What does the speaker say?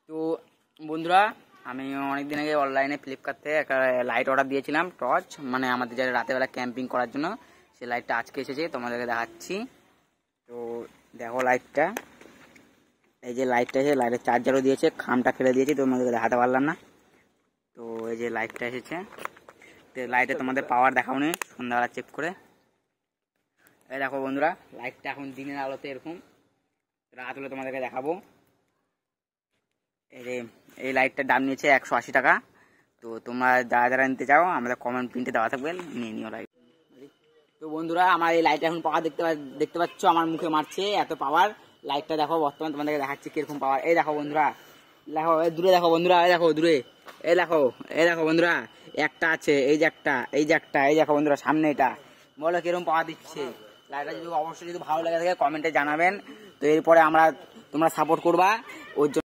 তো বন্ধুরা, আমি অনেকদিন আগে অনলাইনে ফ্লিপকার্ট থেকে একটা লাইট অর্ডার দিয়েছিলাম, টর্চ, মানে আমাদের যারা রাতেরবেলা ক্যাম্পিং করার জন্য। সেই লাইটটা আজকে এসেছে, তোমাদেরকে দেখাচ্ছি। তো দেখো লাইটটা, এই যে লাইটটা এসে, লাইটের চার্জারও দিয়েছে, খামটা ফেলে দিয়েছি, তোমাদেরকে দেখাতে পারলাম না। তো এই যে লাইটটা এসেছে, তো লাইটে তোমাদের পাওয়ার দেখাও নেই, সন্ধ্যাবেলা চেক করে। এই দেখো বন্ধুরা, লাইটটা এখন দিনের আলোতে এরকম, রাত হলে তোমাদেরকে দেখাবো। এই লাইটটার দাম নিয়েছে 180 টাকা। তো তোমরা যারা যারা নিতে চাও, আমাদের কমেন্ট প্রিন্টে দেওয়া থাকবে, নিয়ে নিও লাইট। তো বন্ধুরা, আমার এই লাইটটা এখন পাওয়ার দেখতে পাচ্ছ, আমার মুখে মারছে এত পাওয়ার। লাইটটা দেখো বর্তমানে তোমাদেরকে দেখাচ্ছি কিরকম পাওয়ার। এই দেখো বন্ধুরা, দেখো দূরে দেখো বন্ধুরা, এই দেখো দূরে, এই দেখো বন্ধুরা, একটা আছে, এই যে একটা, এই যে একটা, এই দেখো বন্ধুরা সামনে, এটা বলো কিরকম পাওয়ার দিচ্ছে লাইটটা। যদি অবশ্যই যদি ভালো লাগে থাকে কমেন্টে জানাবেন। তো এরপরে তোমরা সাপোর্ট করবা ওর জন্য।